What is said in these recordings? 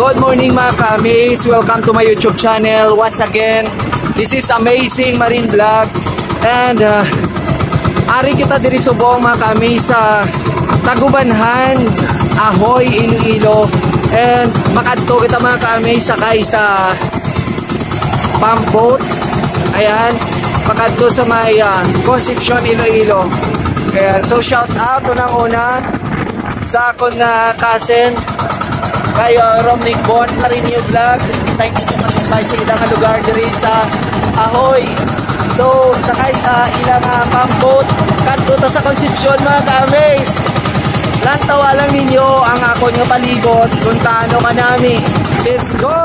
Good morning mga ka-amaze. Welcome to my YouTube channel. Once again, this is Amazing Marine Vlog. And ari kita diri subong mga ka-amaze sa Tagubanhan, Ahoy, Iloilo. And makadto kita mga ka-amaze sakay sa pump boat. Ayan, makadto sa may Concepcion, Iloilo. Ayan, so shout out unang-una sa akong cousin kayo Romnick Bon Marinio Vlog. Thank you sa pag-invite sa ilang lugar diri sa Ahoy. So sakay sa ilang pump boat kadto ta sa Concepcion mga ka-amaze. Lantawa lang ninyo ang ako nyo palibot kung taano ka nami. Let's go!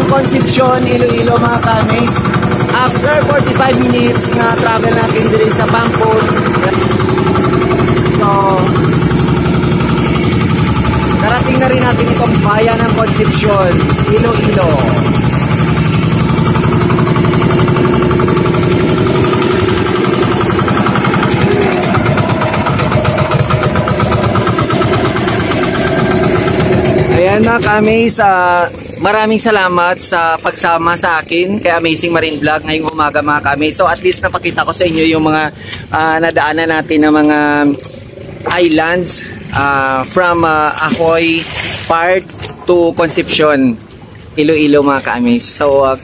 Concepcion, Iloilo mga ka-amaze. After 45 minutes na travel natin dito sa pump boat. So narating na rin natin itong bayan ng Concepcion, Iloilo. Ayan mga ka-amaze, maraming salamat sa pagsama sa akin kay Amazing Marine Vlog ngayong umaga mga ka-amaze. So at least napakita ko sa inyo yung mga nadaanan natin ng mga islands from Ahoy part to Concepcion, Iloilo mga ka-amaze. So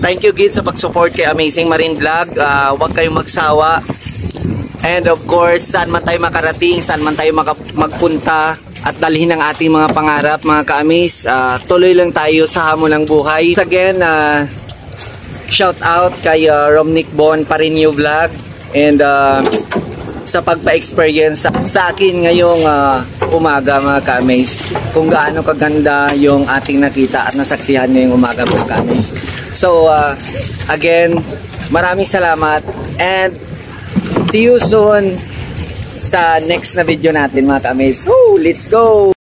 thank you Gid sa pag-support kay Amazing Marine Vlog. Huwag kayong magsawa. And of course, saan man tayo makarating, saan man tayo magpunta at dalhin ang ating mga pangarap mga ka-amaze, tuloy lang tayo sa hamon ng buhay. Again, shout out kay Romnick Bon Marinio Vlog and sa pagpa-experience sa akin ngayong umaga mga ka-amaze, kung gaano kaganda yung ating nakita at nasaksihan ngayong umaga mga ka-amaze. So again, maraming salamat and see you soon sa next na video natin mga ka-amaze. Let's go!